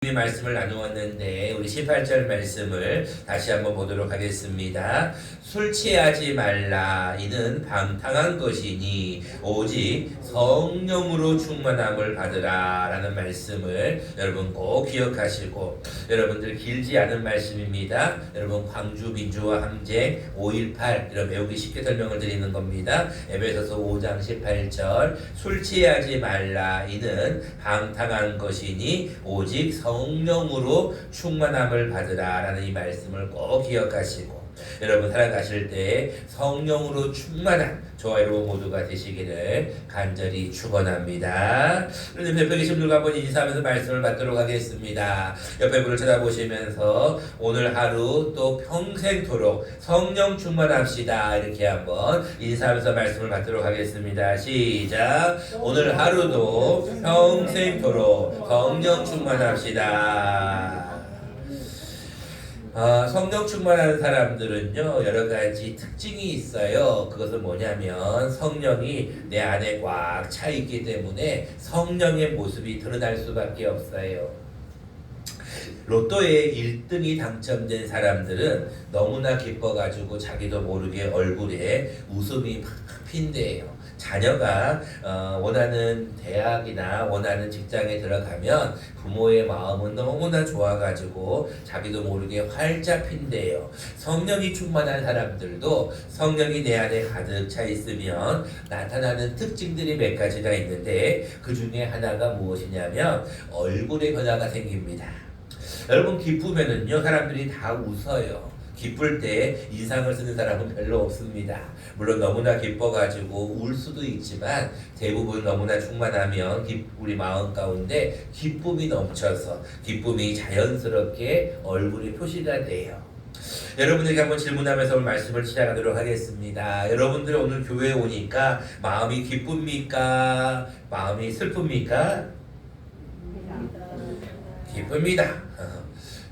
말씀을 나누었는데 우리 18절 말씀을 다시 한번 보도록 하겠습니다. 술 취하지 말라. 이는 방탕한 것이니 오직 성령으로 충만함을 받으라 라는 말씀을 여러분 꼭 기억하시고, 여러분들 길지 않은 말씀입니다. 여러분 광주 민주화 항쟁 5.18 이런 배우기 쉽게 설명을 드리는 겁니다. 에베소서 5장 18절 술 취하지 말라. 이는 방탕한 것이니 오직 성령으로 충만함을 받으라 라는 이 말씀을 꼭 기억하시고, 여러분 살아가실 때 성령으로 충만한 저와 여러분 모두가 되시기를 간절히 축원합니다. 그런데 옆에 계신 분들과 한번 인사하면서 말씀을 받도록 하겠습니다. 옆에 분을 쳐다보시면서 오늘 하루 또 평생토록 성령 충만합시다 이렇게 한번 인사하면서 말씀을 받도록 하겠습니다. 시작. 오늘 하루도 평생토록 성령 충만합시다. 성령 충만한 사람들은요 여러 가지 특징이 있어요. 그것은 뭐냐면 성령이 내 안에 꽉 차 있기 때문에 성령의 모습이 드러날 수밖에 없어요. 로또에 1등이 당첨된 사람들은 너무나 기뻐가지고 자기도 모르게 얼굴에 웃음이 팍 핀대요. 자녀가 원하는 대학이나 원하는 직장에 들어가면 부모의 마음은 너무나 좋아가지고 자기도 모르게 활짝 핀대요. 성령이 충만한 사람들도 성령이 내 안에 가득 차 있으면 나타나는 특징들이 몇 가지가 있는데, 그 중에 하나가 무엇이냐면 얼굴에 변화가 생깁니다. 여러분 기쁘면은요 사람들이 다 웃어요. 기쁠 때 인상을 쓰는 사람은 별로 없습니다. 물론 너무나 기뻐가지고 울 수도 있지만 대부분 너무나 충만하면 우리 마음 가운데 기쁨이 넘쳐서 기쁨이 자연스럽게 얼굴에 표시가 돼요. 여러분에게 한번 질문하면서 오늘 말씀을 시작하도록 하겠습니다. 여러분들 오늘 교회에 오니까 마음이 기쁩니까? 마음이 슬픕니까? 기쁩니다.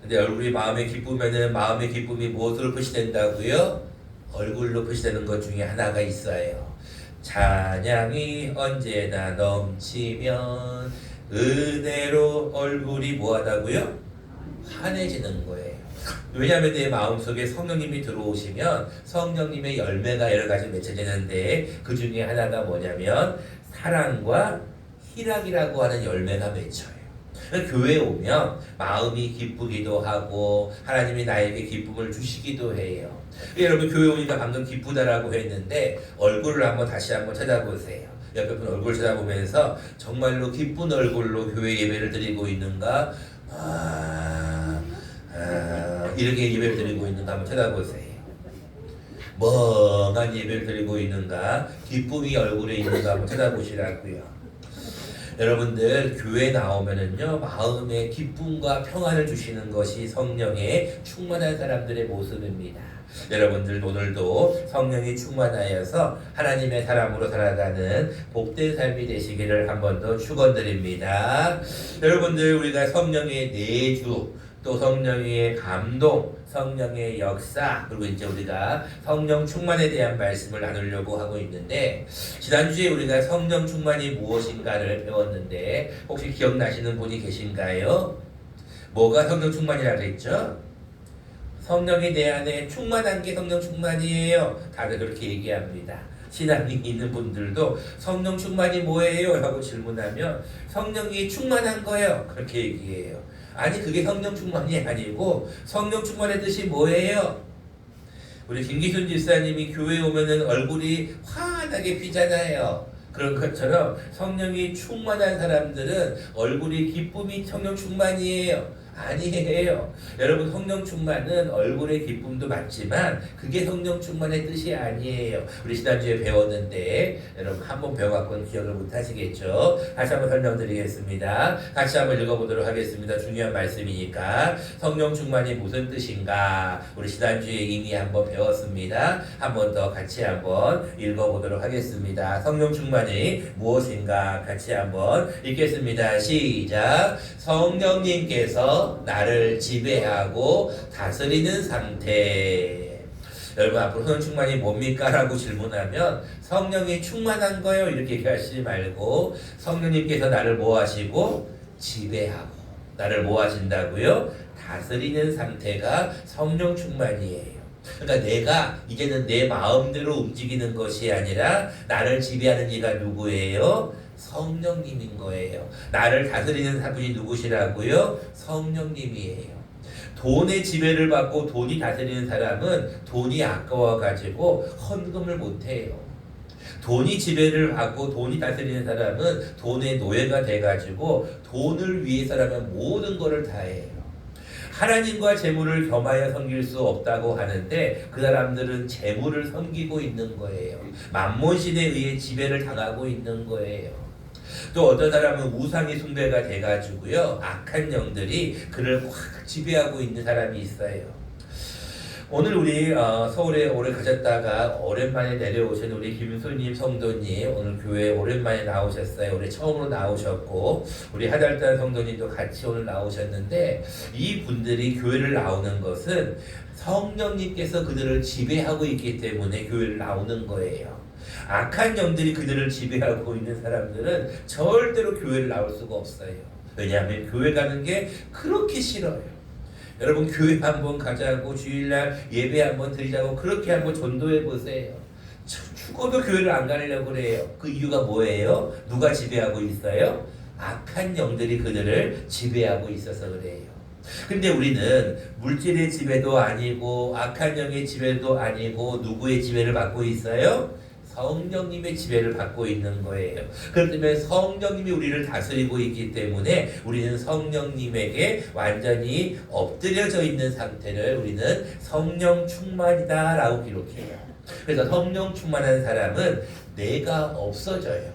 근데 얼굴이 마음에 기쁘면은 마음의 기쁨이 무엇으로 표시된다고요? 얼굴로 표시되는 것 중에 하나가 있어요. 찬양이 언제나 넘치면 은혜로 얼굴이 뭐하다고요? 환해지는 거예요. 왜냐하면 내 마음속에 성령님이 들어오시면 성령님의 열매가 여러 가지 맺혀지는데, 그 중에 하나가 뭐냐면 사랑과 희락이라고 하는 열매가 맺혀요. 교회에 오면 마음이 기쁘기도 하고 하나님이 나에게 기쁨을 주시기도 해요. 여러분 교회 오니까 방금 기쁘다라고 했는데 얼굴을 다시 한번 찾아보세요. 옆에 분 얼굴 찾아보면서 정말로 기쁜 얼굴로 교회 예배를 드리고 있는가? 이렇게 예배를 드리고 있는가 한번 찾아보세요. 멍한 예배를 드리고 있는가? 기쁨이 얼굴에 있는가 한번 찾아보시라고요. 여러분들 교회 나오면은요 마음에 기쁨과 평안을 주시는 것이 성령의 충만한 사람들의 모습입니다. 여러분들 오늘도 성령이 충만하여서 하나님의 사람으로 살아가는 복된 삶이 되시기를 한 번 더 축원드립니다. 여러분들 우리가 성령의 내주, 또 성령의 감동, 성령의 역사, 그리고 이제 우리가 성령 충만에 대한 말씀을 나누려고 하고 있는데, 지난주에 우리가 성령 충만이 무엇인가를 배웠는데 혹시 기억나시는 분이 계신가요? 뭐가 성령 충만이라고 했죠? 성령이 내 안에 충만한 게 성령 충만이에요. 다들 그렇게 얘기합니다. 신앙이 있는 분들도 성령 충만이 뭐예요? 라고 질문하면 성령이 충만한 거예요. 그렇게 얘기해요. 아니 그게 성령 충만이 아니고 성령 충만의 뜻이 뭐예요? 우리 김기순 집사님이 교회에 오면은 얼굴이 환하게 피잖아요. 그런 것처럼 성령이 충만한 사람들은 얼굴이 기쁨이 성령 충만이에요. 아니에요. 여러분 성령 충만은 얼굴의 기쁨도 맞지만 그게 성령 충만의 뜻이 아니에요. 우리 지난주에 배웠는데 여러분 한번 배워갖고는 기억을 못 하시겠죠? 다시 한번 설명드리겠습니다. 같이 한번 읽어보도록 하겠습니다. 중요한 말씀이니까. 성령 충만이 무슨 뜻인가? 우리 지난주에 이미 한번 배웠습니다. 한 번 더 같이 한번 읽어보도록 하겠습니다. 성령 충만이 무엇인가 같이 한번 읽겠습니다. 시작. 성령님께서 나를 지배하고 다스리는 상태. 여러분 앞으로 성령 충만이 뭡니까? 라고 질문하면 성령이 충만한 거예요 이렇게 얘기하시지 말고 성령님께서 나를 뭐 하시고? 지배하고 나를 뭐 하신다고요? 다스리는 상태가 성령 충만이에요. 그러니까 내가 이제는 내 마음대로 움직이는 것이 아니라 나를 지배하는 이가 누구예요? 성령님인 거예요. 나를 다스리는 분이 누구시라고요? 성령님이에요. 돈의 지배를 받고 돈이 다스리는 사람은 돈이 아까워가지고 헌금을 못해요. 돈이 지배를 받고 돈이 다스리는 사람은 돈의 노예가 돼가지고 돈을 위해서라면 모든 것을 다 해요. 하나님과 재물을 겸하여 섬길 수 없다고 하는데 그 사람들은 재물을 섬기고 있는 거예요. 만몬신에 의해 지배를 당하고 있는 거예요. 또 어떤 사람은 우상의 숭배가 돼가지고요, 악한 영들이 그를 확 지배하고 있는 사람이 있어요. 오늘 우리 서울에 오래 가셨다가 오랜만에 내려오신 우리 김수님 성도님, 오늘 교회에 오랜만에 나오셨어요. 올해 처음으로 나오셨고 우리 하달단 성도님도 같이 오늘 나오셨는데, 이 분들이 교회를 나오는 것은 성령님께서 그들을 지배하고 있기 때문에 교회를 나오는 거예요. 악한 영들이 그들을 지배하고 있는 사람들은 절대로 교회를 나올 수가 없어요. 왜냐하면 교회 가는 게 그렇게 싫어요. 여러분, 교회 한번 가자고, 주일날 예배 한번 드리자고 그렇게 한번 전도해 보세요. 죽어도 교회를 안 가려고 그래요. 그 이유가 뭐예요? 누가 지배하고 있어요? 악한 영들이 그들을 지배하고 있어서 그래요. 근데 우리는 물질의 지배도 아니고 악한 영의 지배도 아니고 누구의 지배를 받고 있어요? 성령님의 지배를 받고 있는 거예요. 그렇기 때문에 성령님이 우리를 다스리고 있기 때문에 우리는 성령님에게 완전히 엎드려져 있는 상태를 우리는 성령 충만이다 라고 기록해요. 그래서 성령 충만한 사람은 내가 없어져요.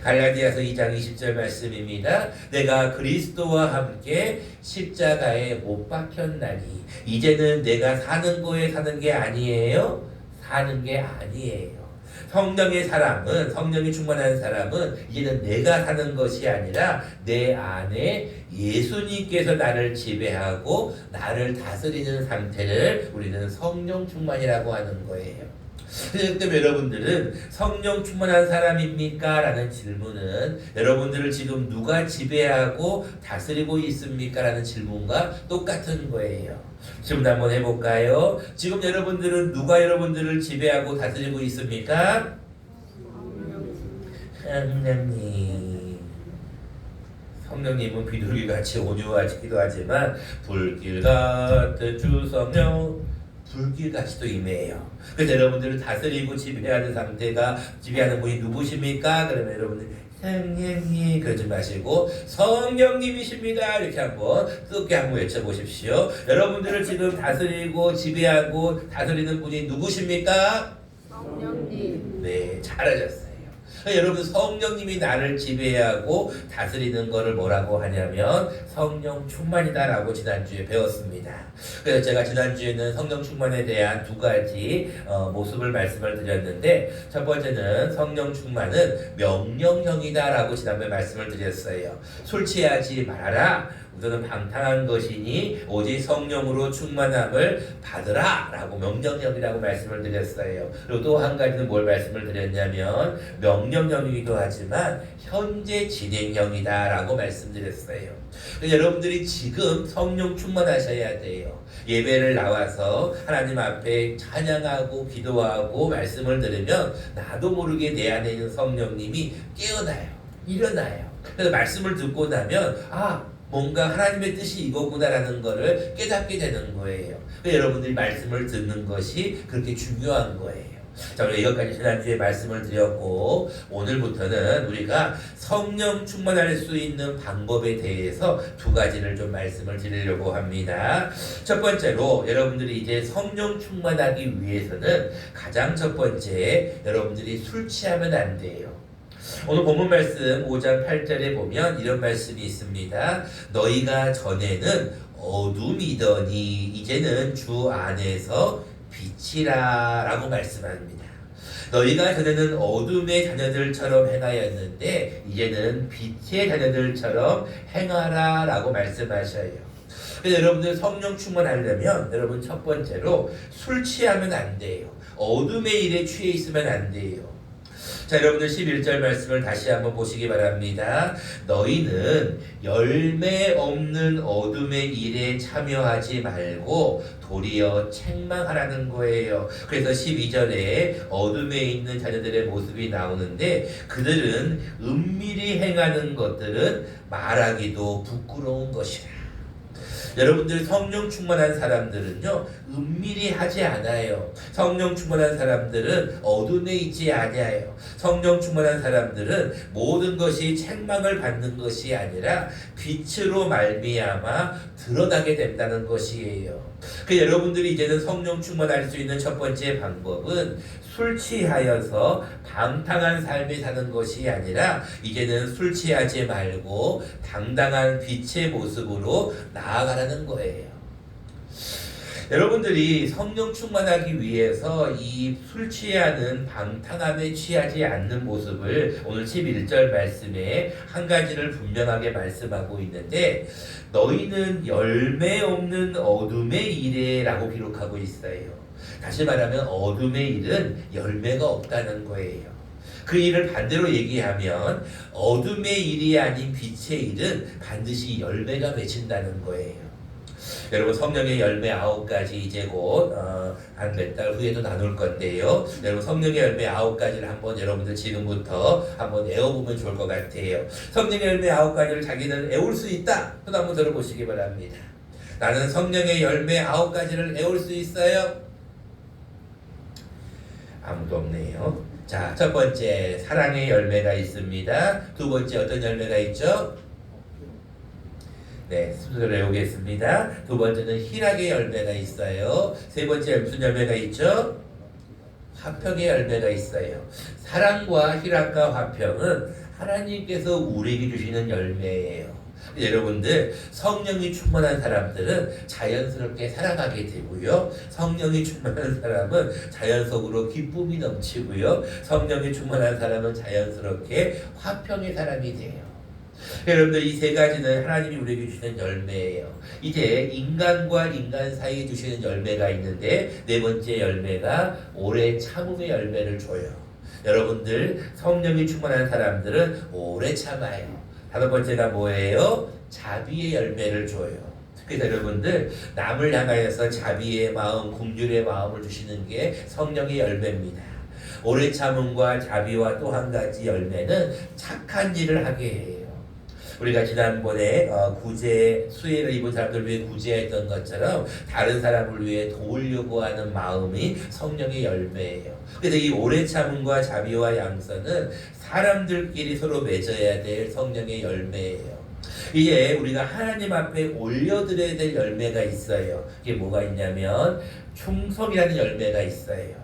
갈라디아서 2장 20절 말씀입니다. 내가 그리스도와 함께 십자가에 못 박혔나니 이제는 내가 사는 거에 사는 게 아니에요. 사는 게 아니에요. 성령의 사람은, 성령이 충만한 사람은 이제는 내가 사는 것이 아니라 내 안에 예수님께서 나를 지배하고 나를 다스리는 상태를 우리는 성령 충만이라고 하는 거예요. 그렇기 때문에 여러분들은 성령 충만한 사람입니까? 라는 질문은 여러분들을 지금 누가 지배하고 다스리고 있습니까? 라는 질문과 똑같은 거예요. 질문 한번 해볼까요? 지금 여러분들은 누가 여러분들을 지배하고 다스리고 있습니까? 성령님. 성령님은 비둘기같이 온유하시기도 하지만 불길 같은 주 성령, 불길같이도 임해요. 그래서 여러분들을 다스리고 지배하는 상태가, 지배하는 분이 누구십니까? 그러면 여러분들 성령님 그러지 마시고 성령님이십니다 이렇게 한번 뜨겁게 한번 외쳐보십시오. 여러분들을 지금 다스리고 지배하고 다스리는 분이 누구십니까? 성령님. 네, 잘하셨어요. 여러분, 성령님이 나를 지배하고 다스리는 것을 뭐라고 하냐면 성령 충만이다라고 지난주에 배웠습니다. 그래서 제가 지난주에는 성령 충만에 대한 두 가지 모습을 말씀을 드렸는데, 첫 번째는 성령 충만은 명령형이다라고 지난번에 말씀을 드렸어요. 술 취하지 말아라. 우선은 방탕한 것이니 오직 성령으로 충만함을 받으라 라고 명령형이라고 말씀을 드렸어요. 그리고 또 한 가지는 뭘 말씀을 드렸냐면 명령형이기도 하지만 현재 진행형이다 라고 말씀드렸어요. 여러분들이 지금 성령 충만하셔야 돼요. 예배를 나와서 하나님 앞에 찬양하고 기도하고 말씀을 들으면 나도 모르게 내 안에 있는 성령님이 깨어나요. 일어나요. 그래서 말씀을 듣고 나면 뭔가 하나님의 뜻이 이거구나라는 것을 깨닫게 되는 거예요. 여러분들이 말씀을 듣는 것이 그렇게 중요한 거예요. 자, 우리가 이것까지 지난주에 말씀을 드렸고, 오늘부터는 우리가 성령 충만할 수 있는 방법에 대해서 두 가지를 좀 말씀을 드리려고 합니다. 첫 번째로 여러분들이 이제 성령 충만하기 위해서는 가장 첫 번째, 여러분들이 술 취하면 안 돼요. 오늘 본문 말씀 5장 8절에 보면 이런 말씀이 있습니다. 너희가 전에는 어둠이더니 이제는 주 안에서 빛이라 라고 말씀합니다. 너희가 전에는 어둠의 자녀들처럼 행하였는데 이제는 빛의 자녀들처럼 행하라 라고 말씀하셔요. 그래서 여러분들 성령 충만하려면 여러분 첫 번째로 술 취하면 안 돼요. 어둠의 일에 취해 있으면 안 돼요. 자, 여러분들 11절 말씀을 다시 한번 보시기 바랍니다. 너희는 열매 없는 어둠의 일에 참여하지 말고 도리어 책망하라는 거예요. 그래서 12절에 어둠에 있는 자녀들의 모습이 나오는데 그들은 은밀히 행하는 것들은 말하기도 부끄러운 것이라. 여러분들 성령 충만한 사람들은요 은밀히 하지 않아요. 성령 충만한 사람들은 어둠에 있지 아니하여. 성령 충만한 사람들은 모든 것이 책망을 받는 것이 아니라 빛으로 말미암아 드러나게 된다는 것이에요. 그 여러분들이 이제는 성령 충만할 수 있는 첫 번째 방법은 술 취하여서 방탕한 삶을 사는 것이 아니라 이제는 술 취하지 말고 당당한 빛의 모습으로 나아가라는 거예요. 여러분들이 성령 충만하기 위해서 이 술 취하는 방탕함에 취하지 않는 모습을 오늘 11절 말씀에 한 가지를 분명하게 말씀하고 있는데 너희는 열매 없는 어둠의 일에 라고 기록하고 있어요. 다시 말하면 어둠의 일은 열매가 없다는 거예요. 그 일을 반대로 얘기하면 어둠의 일이 아닌 빛의 일은 반드시 열매가 맺힌다는 거예요. 여러분 성령의 열매 9가지 이제 곧 한 몇 달 후에도 나눌 건데요. 여러분 성령의 열매 9가지를 한번 여러분들 지금부터 한번 외워보면 좋을 것 같아요. 성령의 열매 9가지를 자기는 외울 수 있다. 또 한번 들어보시기 바랍니다. 나는 성령의 열매 9가지를 외울 수 있어요? 아무도 없네요. 자, 첫 번째 사랑의 열매가 있습니다. 두 번째 어떤 열매가 있죠? 네, 순서를 외우겠습니다. 두 번째는 희락의 열매가 있어요. 세 번째 무슨 열매가 있죠? 화평의 열매가 있어요. 사랑과 희락과 화평은 하나님께서 우리에게 주시는 열매예요. 여러분들 성령이 충만한 사람들은 자연스럽게 살아가게 되고요. 성령이 충만한 사람은 자연 속으로 기쁨이 넘치고요. 성령이 충만한 사람은 자연스럽게 화평의 사람이 돼요. 여러분들 이 세 가지는 하나님이 우리에게 주시는 열매예요. 이제 인간과 인간 사이에 주시는 열매가 있는데 네 번째 열매가 오래 참음의 열매를 줘요. 여러분들 성령이 충만한 사람들은 오래 참아요. 다섯 번째가 뭐예요? 자비의 열매를 줘요. 그래서 여러분들 남을 향하여서 자비의 마음, 긍휼의 마음을 주시는 게 성령의 열매입니다. 오래 참음과 자비와 또 한 가지 열매는 착한 일을 하게 해요. 우리가 지난번에 구제, 수혜를 입은 사람들 위해 구제했던 것처럼 다른 사람을 위해 도우려고 하는 마음이 성령의 열매예요. 그래서 이 오래 참음과 자비와 양선은 사람들끼리 서로 맺어야 될 성령의 열매예요. 이제 우리가 하나님 앞에 올려드려야 될 열매가 있어요. 이게 뭐가 있냐면 충성이라는 열매가 있어요.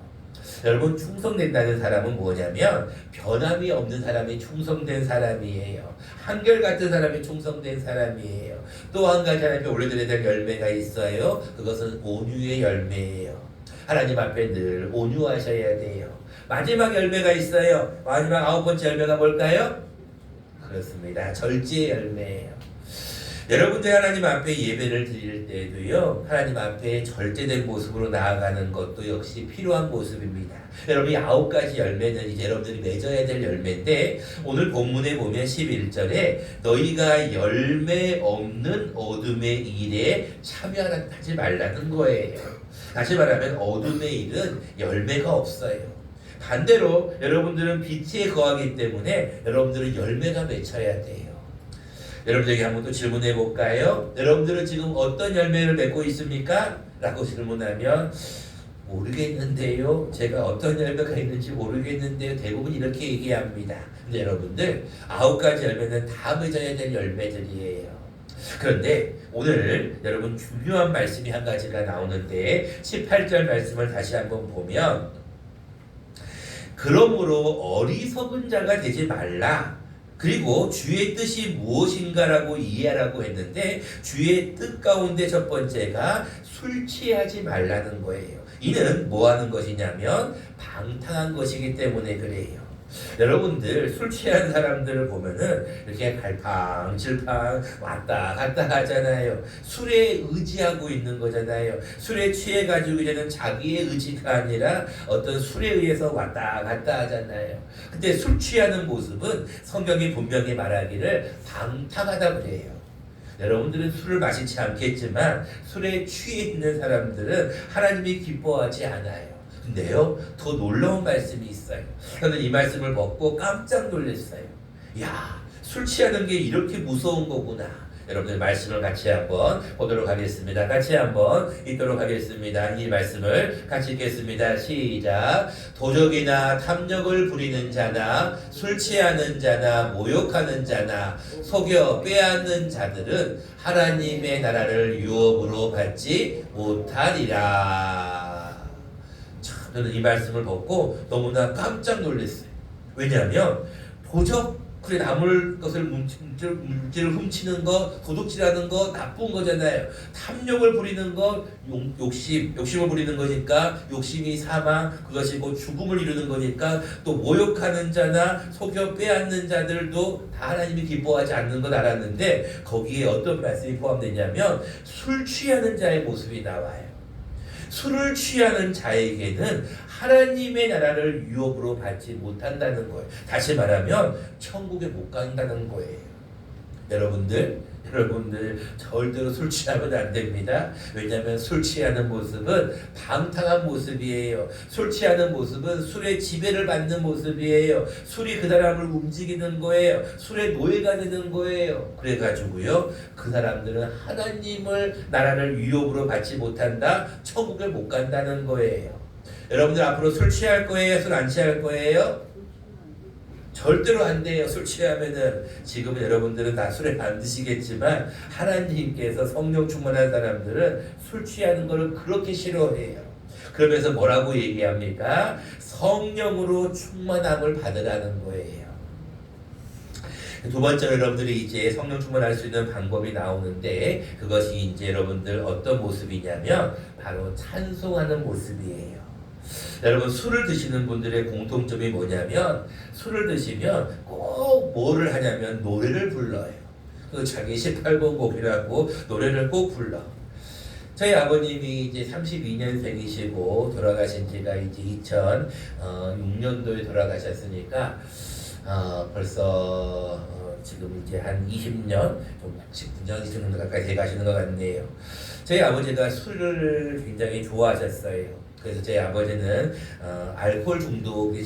여러분 충성된다는 사람은 뭐냐면 변함이 없는 사람이 충성된 사람이에요. 한결같은 사람이 충성된 사람이에요. 또 한 가지 하나님께 올려드려야 될 열매가 있어요. 그것은 온유의 열매예요. 하나님 앞에 늘 온유하셔야 돼요. 마지막 열매가 있어요. 마지막 9번째 열매가 뭘까요? 그렇습니다. 절제의 열매예요. 여러분들 하나님 앞에 예배를 드릴 때도요 하나님 앞에 절제된 모습으로 나아가는 것도 역시 필요한 모습입니다. 여러분 이 9가지 열매는 이제 여러분들이 맺어야 될 열매인데 오늘 본문에 보면 11절에 너희가 열매 없는 어둠의 일에 참여하지 말라는 거예요. 다시 말하면 어둠의 일은 열매가 없어요. 반대로 여러분들은 빛에 거하기 때문에 여러분들은 열매가 맺혀야 돼요. 여러분들에게 한번 또 질문해 볼까요? 여러분들은 지금 어떤 열매를 맺고 있습니까? 라고 질문하면 모르겠는데요. 제가 어떤 열매가 있는지 모르겠는데요. 대부분 이렇게 얘기합니다. 근데 여러분들 9가지 열매는 다 맺어야 될 열매들이에요. 그런데 오늘 여러분 중요한 말씀이 한 가지가 나오는데 18절 말씀을 다시 한번 보면 그러므로 어리석은 자가 되지 말라. 그리고 주의 뜻이 무엇인가라고 이해하라고 했는데 주의 뜻 가운데 첫 번째가 술 취하지 말라는 거예요. 이는 뭐 하는 것이냐면 방탕한 것이기 때문에 그래요. 여러분들 술 취한 사람들을 보면은 이렇게 갈팡질팡 왔다 갔다 하잖아요. 술에 의지하고 있는 거잖아요. 술에 취해가지고 이제는 자기의 의지가 아니라 어떤 술에 의해서 왔다 갔다 하잖아요. 근데 술 취하는 모습은 성경이 분명히 말하기를 방탕하다 그래요. 여러분들은 술을 마시지 않겠지만 술에 취해 있는 사람들은 하나님이 기뻐하지 않아요. 근데요, 더 놀라운 말씀이 있어요. 저는 이 말씀을 먹고 깜짝 놀랐어요. 야, 술 취하는 게 이렇게 무서운 거구나. 여러분들 말씀을 같이 한번 보도록 하겠습니다. 같이 한번 읽도록 하겠습니다. 이 말씀을 같이 읽겠습니다. 시작. 도적이나 탐욕을 부리는 자나 술 취하는 자나 모욕하는 자나 속여 빼앗는 자들은 하나님의 나라를 유업으로 받지 못하리라. 저는 이 말씀을 듣고 너무나 깜짝 놀랐어요. 왜냐하면 도적, 그래 남을 것을 물질을 훔치는 거, 도둑질하는 거 나쁜 거잖아요. 탐욕을 부리는 거, 욕심을 부리는 거니까 욕심이 사망, 그것이 곧 죽음을 이루는 거니까, 또 모욕하는 자나 속여 빼앗는 자들도 다 하나님이 기뻐하지 않는 건 알았는데 거기에 어떤 말씀이 포함되냐면 술 취하는 자의 모습이 나와요. 술을 취하는 자에게는 하나님의 나라를 유업으로 받지 못한다는 거예요. 다시 말하면 천국에 못 간다는 거예요. 여러분들 절대로 술 취하면 안 됩니다. 왜냐하면 술 취하는 모습은 방탕한 모습이에요. 술 취하는 모습은 술의 지배를 받는 모습이에요. 술이 그 사람을 움직이는 거예요. 술의 노예가 되는 거예요. 그래가지고요, 그 사람들은 하나님을 나라를 유업으로 받지 못한다. 천국에 못 간다는 거예요. 여러분들 앞으로 술 취할 거예요? 술 안 취할 거예요? 절대로 안 돼요. 술 취하면은. 지금은 여러분들은 다 술을 안 드시겠지만 하나님께서 성령 충만한 사람들은 술 취하는 것을 그렇게 싫어해요. 그러면서 뭐라고 얘기합니까? 성령으로 충만함을 받으라는 거예요. 두 번째로 여러분들이 이제 성령 충만할 수 있는 방법이 나오는데, 그것이 이제 여러분들 어떤 모습이냐면 바로 찬송하는 모습이에요. 여러분, 술을 드시는 분들의 공통점이 뭐냐면 술을 드시면 꼭 뭐를 하냐면 노래를 불러요. 그 자기 18번 곡이라고 노래를 꼭 불러. 저희 아버님이 이제 32년생이시고 돌아가신 지가 이제 2006년도에 돌아가셨으니까 벌써 지금 이제 한 20년, 좀 19년, 20년 가까이 돼 가시는 것 같네요. 저희 아버지가 술을 굉장히 좋아하셨어요. 그래서 저희 아버지는 알코올 중독의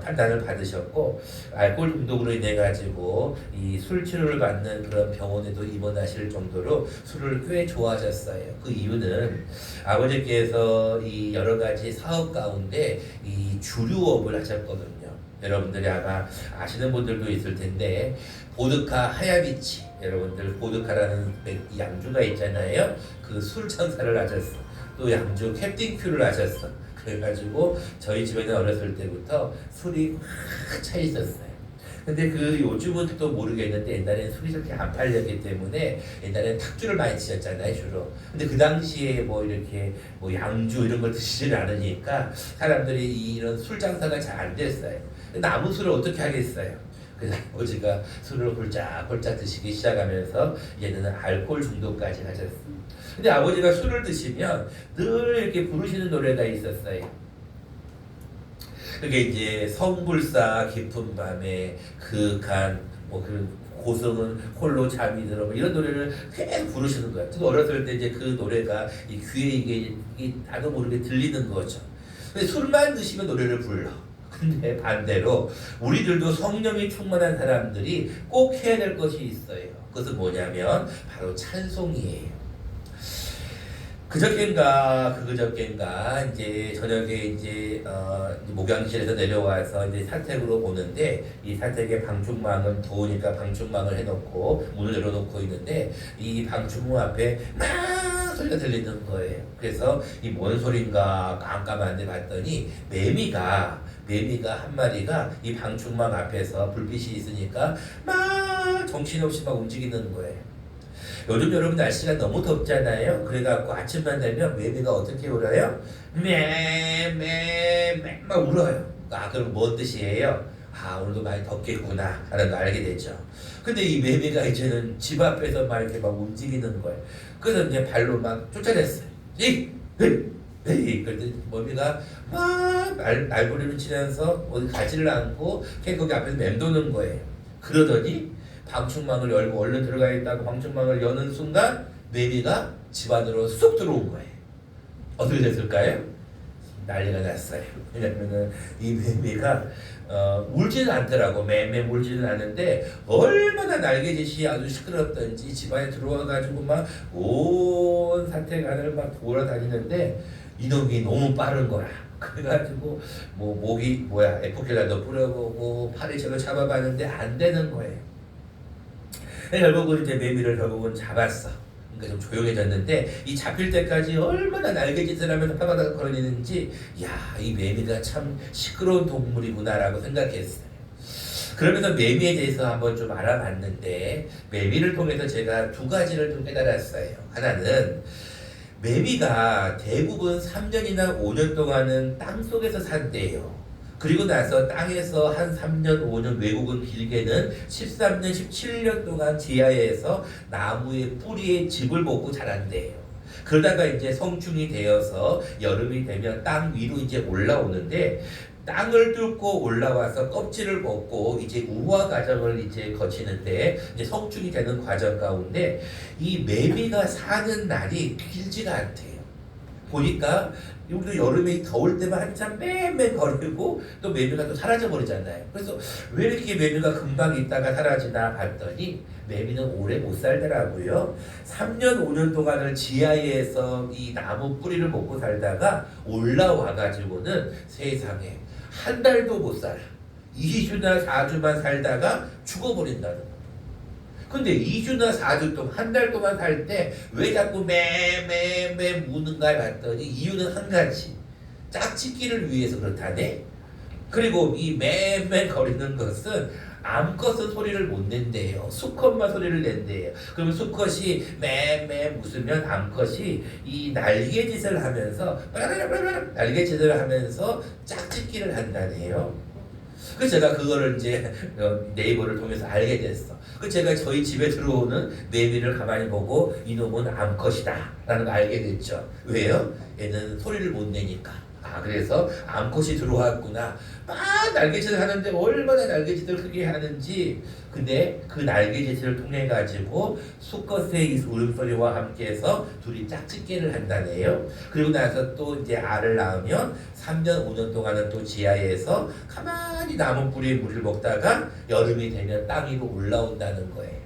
판단을 받으셨고, 알코올 중독으로 인해 가지고 이 술 치료를 받는 그런 병원에도 입원하실 정도로 술을 꽤 좋아하셨어요. 그 이유는 아버지께서 이 여러 가지 사업 가운데 이 주류업을 하셨거든요. 여러분들이 아마 아시는 분들도 있을 텐데, 보드카 하야비치, 여러분들 보드카라는 양주가 있잖아요. 그 술 천사를 하셨어. 또 양주 캡틴 큐를 하셨어. 그래가지고 저희 집에는 어렸을 때부터 술이 확 차 있었어요. 근데 그 요즘은 또 모르겠는데 옛날에는 술이 그렇게 안 팔렸기 때문에 옛날에는 탁주를 많이 드셨잖아요, 주로. 근데 그 당시에 뭐 이렇게 뭐 양주 이런 걸 드시질 않으니까 사람들이 이런 술 장사가 잘 안 됐어요. 남은 술을 어떻게 하겠어요? 그래서 아버지가 술을 홀짝홀짝 드시기 시작하면서 얘는 알코올 중독까지 하셨어요. 근데 아버지가 술을 드시면 늘 이렇게 부르시는 노래가 있었어요. 그게 이제 성불사 깊은 밤에 그간 뭐 그 고성은 홀로 잠이 들어 뭐 이런 노래를 계속 부르시는 거예요. 저도 어렸을 때 이제 그 노래가 이 귀에 이게 나도 모르게 들리는 거죠. 근데 술만 드시면 노래를 불러. 근데 반대로 우리들도 성령이 충만한 사람들이 꼭 해야 될 것이 있어요. 그것은 뭐냐면 바로 찬송이에요. 그저께인가 이제 저녁에 이제 목양실에서 내려와서 이제 사택으로 오는데, 이 사택에 방충망은 더우니까 방충망을 해놓고 문을 열어놓고 있는데 이 방충망 앞에 막 소리가 들리는 거예요. 그래서 이 뭔 소린가 깜깜한데 봤더니 매미가 한 마리가 이 방충망 앞에서 불빛이 있으니까 막 정신없이 막 움직이는 거예요. 요즘 여러분 날씨가 너무 덥잖아요. 그래갖고 아침만 되면 매미가 어떻게 울어요? 매 막 울어요. 그럼 뭔 뜻이에요? 아 오늘도 많이 덥겠구나 라는 걸 알게 되죠. 근데 이 매미가 이제는 집 앞에서 막 이렇게 막 움직이는 거예요. 그래서 이제 발로 막 쫓아냈어요. 에이 그랬더니 매미가 막 날부리를 치면서 어디 가지를 않고 그냥 거기 앞에서 맴도는 거예요. 그러더니 방충망을 열고 얼른 들어가 있다고 방충망을 여는 순간 매미가 집 안으로 쑥 들어온 거예요. 어떻게 됐을까요? 난리가 났어요. 왜냐면은 이 매미가 울지는 않더라고. 매매 울지는 않는데 얼마나 날개짓이 아주 시끄럽던지 집안에 들어와가지고 막 온 사태간을 막 돌아다니는데 이놈이 너무 빠른 거야. 그래가지고 뭐 목이 뭐야 에포킬라도 뿌려보고 파리채로 잡아봤는데 안 되는 거예요. 결국은 이제 매미를 결국은 잡았어. 그러니까 좀 조용해졌는데 이 잡힐 때까지 얼마나 날개짓을 하면서 파바닥 걸어내는지 이 매미가 참 시끄러운 동물이구나라고 생각했어요. 그러면서 매미에 대해서 한번 좀 알아봤는데 매미를 통해서 제가 두 가지를 좀 깨달았어요. 하나는 매미가 대부분 3년이나 5년 동안은 땅속에서 산대요. 그리고 나서 땅에서 한 3년, 5년, 외국은 길게는 13년, 17년 동안 지하에서 나무의 뿌리에 집을 먹고 자란대요. 그러다가 이제 성충이 되어서 여름이 되면 땅 위로 이제 올라오는데 땅을 뚫고 올라와서 껍질을 벗고 이제 우화 과정을 이제 거치는데 이제 성충이 되는 과정 가운데 이 매미가 사는 날이 길지가 않대요. 보니까 우리도 여름에 더울 때만 한참 맴맴 거리고 또 매미가 또 사라져 버리잖아요. 그래서 왜 이렇게 매미가 금방 있다가 사라지나 봤더니 매미는 오래 못 살더라고요. 3년 5년 동안을 지하에서 이 나무 뿌리를 먹고 살다가 올라와 가지고는 세상에 한 달도 못 살아. 2주나 4주만 살다가 죽어버린다는 거예요. 근데 2주나 4주 동안 한 달 동안 살 때 왜 자꾸 매매매 무는가 봤더니 이유는 한 가지. 짝짓기를 위해서 그렇다네. 그리고 이 매매 거리는 것은 암컷은 소리를 못 낸대요. 수컷만 소리를 낸대요. 그러면 수컷이 매매 웃으면 암컷이 이 날개짓을 하면서 날개짓을 하면서 짝짓기를 한다네요. 그래서 제가 그거를 이제 네이버를 통해서 알게 됐어. 그래서 제가 저희 집에 들어오는 매미를 가만히 보고 이놈은 암컷이다 라는 걸 알게 됐죠. 왜요? 얘는 소리를 못 내니까. 그래서 암컷이 들어왔구나. 막 날개짓을 하는데 얼마나 날개짓을 크게 하는지. 근데 그 날개짓을 통해 가지고 수컷의 이 울음소리와 함께해서 둘이 짝짓기를 한다네요. 그리고 나서 또 이제 알을 낳으면 3년 5년 동안은 또 지하에서 가만히 나무 뿌리에 물을 먹다가 여름이 되면 땅 위로 올라온다는 거예요.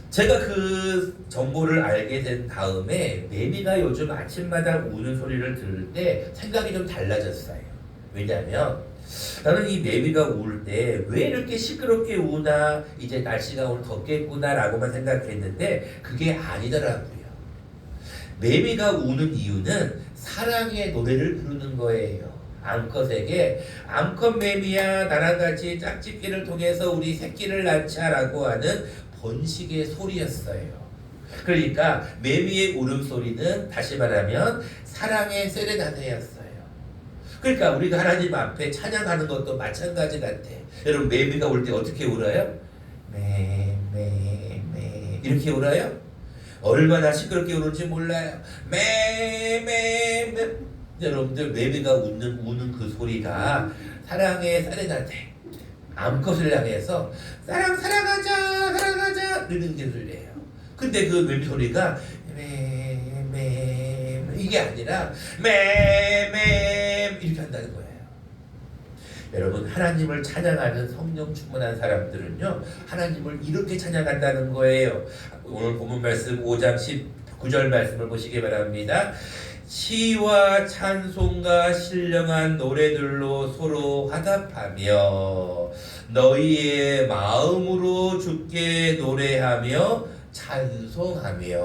제가 그 정보를 알게 된 다음에 매미가 요즘 아침마다 우는 소리를 들을 때 생각이 좀 달라졌어요. 왜냐하면 나는 이 매미가 울 때 왜 이렇게 시끄럽게 우나 이제 날씨가 오늘 덥겠구나 라고만 생각했는데 그게 아니더라고요. 매미가 우는 이유는 사랑의 노래를 부르는 거예요. 암컷에게 암컷 매미야 나랑 같이 짝짓기를 통해서 우리 새끼를 낳자라고 하는 번식의 소리였어요. 그러니까 매미의 울음소리는 다시 말하면 사랑의 세레나데였어요. 그러니까 우리가 하나님 앞에 찬양하는 것도 마찬가지 같아. 여러분 매미가 울 때 어떻게 울어요? 매매매 이렇게 울어요? 얼마나 시끄럽게 우는지 몰라요. 매매매 여러분들 매미가 우는 그 소리가 사랑의 세레나데 암컷을 향해서 사랑하자 이런 소리예요. 근데 그 매미 소리가 매매 이게 아니라 매매 이렇게 한다는 거예요. 여러분 하나님을 찬양하는 성령 충만한 사람들은요 하나님을 이렇게 찬양한다는 거예요. 오늘 본문 말씀 5장 19절 말씀을 보시기 바랍니다. 시와 찬송과 신령한 노래들로 서로 화답하며 너희의 마음으로 주께 노래하며 찬송하며.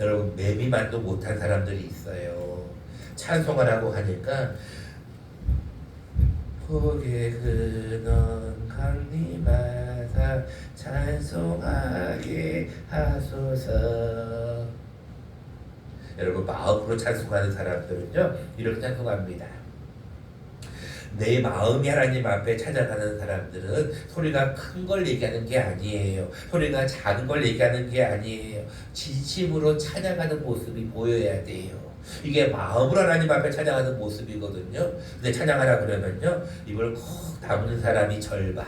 여러분 매미만도 못한 사람들이 있어요. 찬송하라고 하니까 고개 그넌 강림하사 찬송하게 하소서. 여러분 마음으로 찬송하는 사람들은요 이렇게 찬송합니다. 내 마음이 하나님 앞에 찾아가는 사람들은 소리가 큰 걸 얘기하는 게 아니에요. 소리가 작은 걸 얘기하는 게 아니에요. 진심으로 찾아가는 모습이 보여야 돼요. 이게 마음으로 하나님 앞에 찾아가는 모습이거든요. 근데 찬양하라 그러면요, 입을 콕 다무는 사람이 절반,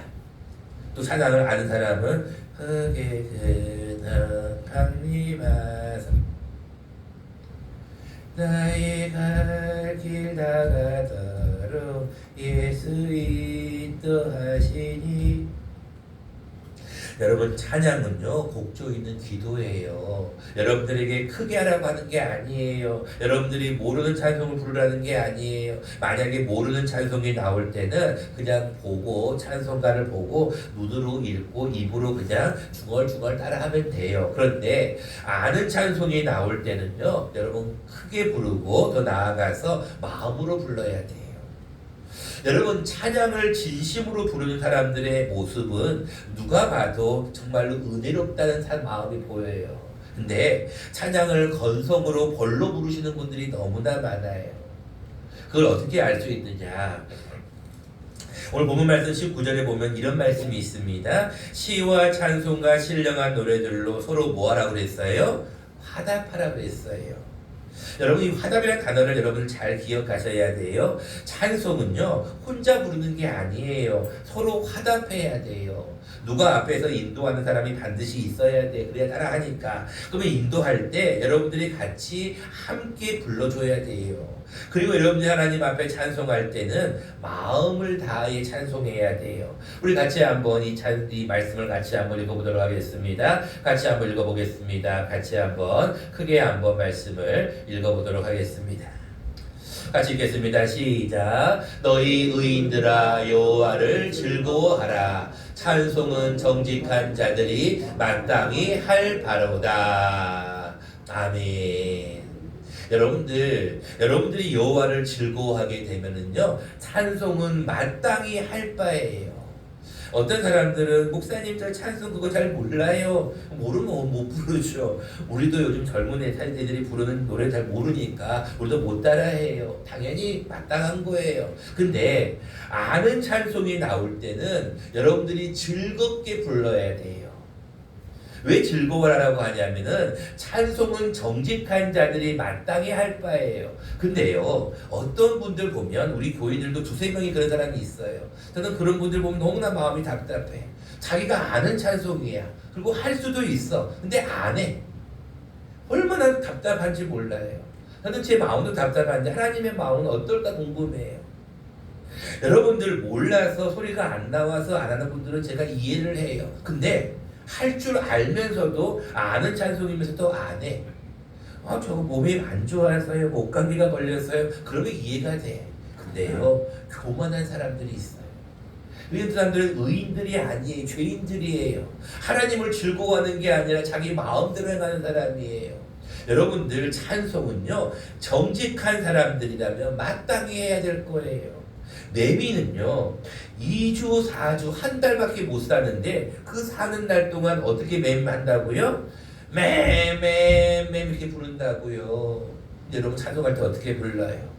또 찬양을 아는 사람은 흙에 그는 강림하사 나의 갈 길 다가도록 예수 인도하시니. 여러분, 찬양은요 곡조 있는 기도예요. 여러분들에게 크게 하라고 하는 게 아니에요. 여러분들이 모르는 찬송을 부르라는 게 아니에요. 만약에 모르는 찬송이 나올 때는 그냥 보고, 찬송가를 보고 눈으로 읽고 입으로 그냥 중얼중얼 따라하면 돼요. 그런데 아는 찬송이 나올 때는요, 여러분 크게 부르고 더 나아가서 마음으로 불러야 돼요. 여러분, 찬양을 진심으로 부르는 사람들의 모습은 누가 봐도 정말로 은혜롭다는 마음이 보여요. 근데 찬양을 건성으로 벌로 부르시는 분들이 너무나 많아요. 그걸 어떻게 알 수 있느냐? 오늘 본문 말씀 19절에 보면 이런 말씀이 있습니다. 시와 찬송과 신령한 노래들로 서로 뭐하라고 그랬어요? 화답하라고 했어요. 여러분, 이 화답이라는 단어를 여러분 잘 기억하셔야 돼요. 찬송은요 혼자 부르는 게 아니에요. 서로 화답해야 돼요. 누가 앞에서 인도하는 사람이 반드시 있어야 돼. 그래야 따라하니까. 그러면 인도할 때 여러분들이 같이 함께 불러줘야 돼요. 그리고 여러분들이 하나님 앞에 찬송할 때는 마음을 다해 찬송해야 돼요. 우리 같이 한번 이 말씀을 같이 한번 읽어보도록 하겠습니다. 같이 한번 읽어보겠습니다. 같이 한번 크게 한번 말씀을 읽어보도록 하겠습니다. 같이 읽겠습니다. 시작. 너희 의인들아 여호와를 즐거워하라. 찬송은 정직한 자들이 마땅히 할 바로다. 아멘. 여러분들이 여호와를 즐거워하게 되면은요, 찬송은 마땅히 할 바예요. 어떤 사람들은 목사님 저 찬송 그거 잘 몰라요. 모르면 못 부르죠. 우리도 요즘 젊은 애들이 부르는 노래 잘 모르니까 우리도 못 따라해요. 당연히 마땅한 거예요. 근데 아는 찬송이 나올 때는 여러분들이 즐겁게 불러야 돼요. 왜 즐거워하라고 하냐면은 찬송은 정직한 자들이 마땅히 할 바예요. 근데요, 어떤 분들 보면 우리 교인들도 두세 명이 그런 사람이 있어요. 저는 그런 분들 보면 너무나 마음이 답답해. 자기가 아는 찬송이야. 그리고 할 수도 있어. 근데 안 해. 얼마나 답답한지 몰라요. 저는 제 마음도 답답한데 하나님의 마음은 어떨까 궁금해요. 여러분들 몰라서 소리가 안 나와서 안 하는 분들은 제가 이해를 해요. 근데 할 줄 알면서도 아는 찬송이면서도 안 해. 저거 몸이 안 좋아서요, 목감기가 걸렸어요. 그러면 이해가 돼. 근데요, 교만한 사람들이 있어요. 이런 사람들은 의인들이 아니에요. 죄인들이에요. 하나님을 즐거워하는 게 아니라 자기 마음대로 행하는 사람이에요. 여러분들, 찬송은요 정직한 사람들이라면 마땅히 해야 될 거예요. 매미는요 2주, 4주, 한 달밖에 못 사는데 그 사는 날 동안 어떻게 맴한다고요? 맴 이렇게 부른다고요. 여러분, 찬송할 때 어떻게 불러요?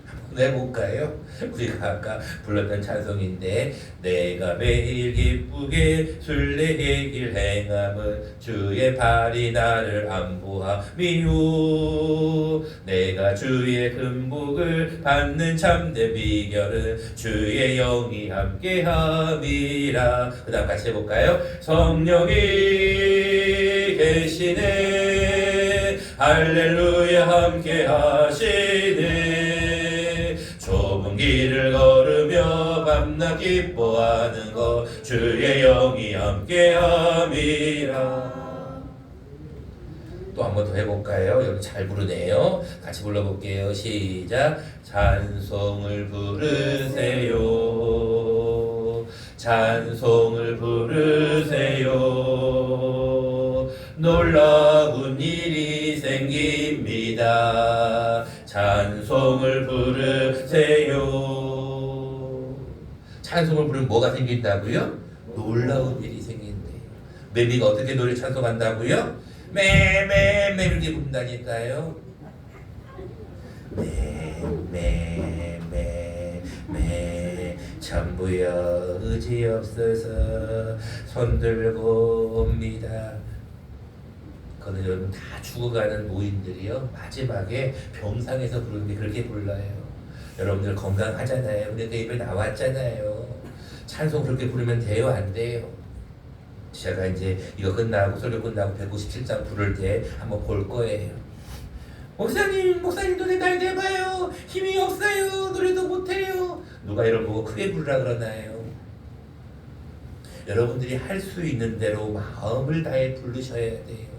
한번 해볼까요? 우리가 아까 불렀던 찬송인데, 내가 매일 기쁘게 순례의 길 행함은 주의 발이 나를 안보함이요. 내가 주의 금복을 받는 참된 비결은 주의 영이 함께함이라. 그 다음 같이 해볼까요? 성령이 계시네, 할렐루야 함께하시네. 좁은 길을 걸으며 밤낮 기뻐하는 것 주의 영이 함께함이라. 또 한 번 더 해볼까요? 여러분 잘 부르네요. 같이 불러볼게요. 시작. 찬송을 부르세요. 찬송을 부르세요. 놀라운 일이 생깁니다. 찬송을 부르세요. 찬송을 부르면 뭐가 생긴다고요? 놀라운 일이 생긴대요. 매미가 어떻게 노래 찬송한다고요? 매매매 이렇게 부른다니까요. 매매매매 전부여 의지 없어서 손들고 옵니다. 그거는 여러분 다 죽어가는 노인들이요 마지막에 병상에서 부르는데 그렇게 불러요. 여러분들 건강하잖아요. 우리가 입에 나왔잖아요. 찬송 그렇게 부르면 돼요 안 돼요? 제가 이제 이거 끝나고 설교 끝나고 197장 부를 때 한번 볼 거예요. 목사님 노래 잘 돼봐요. 힘이 없어요. 노래도 못해요. 누가 이런 거 크게 부르라 그러나요? 여러분들이 할 수 있는 대로 마음을 다해 부르셔야 돼요.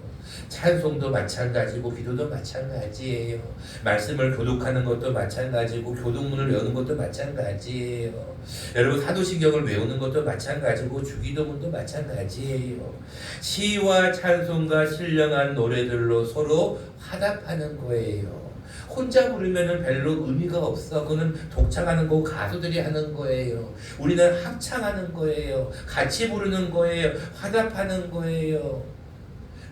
찬송도 마찬가지고 기도도 마찬가지예요. 말씀을 교독하는 것도 마찬가지고 교독문을 외우는 것도 마찬가지예요. 여러분 사도신경을 외우는 것도 마찬가지고 주기도문도 마찬가지예요. 시와 찬송과 신령한 노래들로 서로 화답하는 거예요. 혼자 부르면은 별로 의미가 없어. 그거는 독창하는 거고 가수들이 하는 거예요. 우리는 합창하는 거예요. 같이 부르는 거예요. 화답하는 거예요.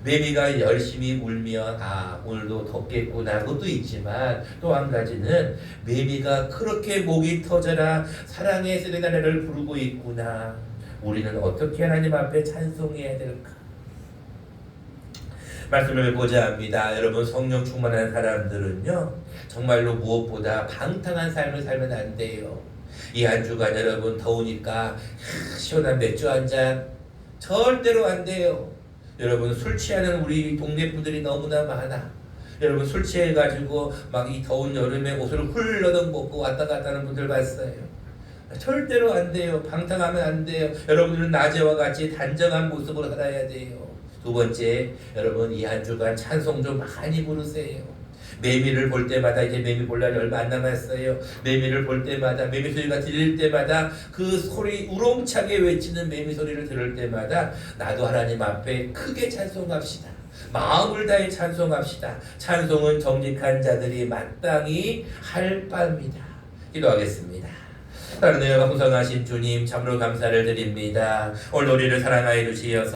매미가 열심히 울면 오늘도 덥겠구나 그것도 있지만 또 한 가지는 매미가 그렇게 목이 터져라 사랑의 세레나를 부르고 있구나. 우리는 어떻게 하나님 앞에 찬송해야 될까? 말씀을 보자 합니다. 여러분 성령 충만한 사람들은요 정말로 무엇보다 방탕한 삶을 살면 안 돼요. 이 한 주간 여러분 더우니까 시원한 맥주 한 잔 절대로 안 돼요. 여러분 술 취하는 우리 동네 분들이 너무나 많아. 여러분 술 취해가지고 막 이 더운 여름에 옷을 훌러덩 벗고 왔다 갔다 하는 분들 봤어요. 절대로 안 돼요. 방탕하면 안 돼요. 여러분들은 낮에와 같이 단정한 모습으로 살아야 돼요. 두 번째, 여러분 이 한 주간 찬송 좀 많이 부르세요. 매미를 볼 때마다 이제 매미 볼 날이 얼마 안 남았어요. 매미를 볼 때마다 매미 소리가 들릴 때마다 그 소리 우렁차게 외치는 매미 소리를 들을 때마다 나도 하나님 앞에 크게 찬송합시다. 마음을 다해 찬송합시다. 찬송은 정직한 자들이 마땅히 할 바입니다. 기도하겠습니다. 사랑하여 풍성하신 주님 참으로 감사를 드립니다. 오늘 우리를 사랑하여 주시어서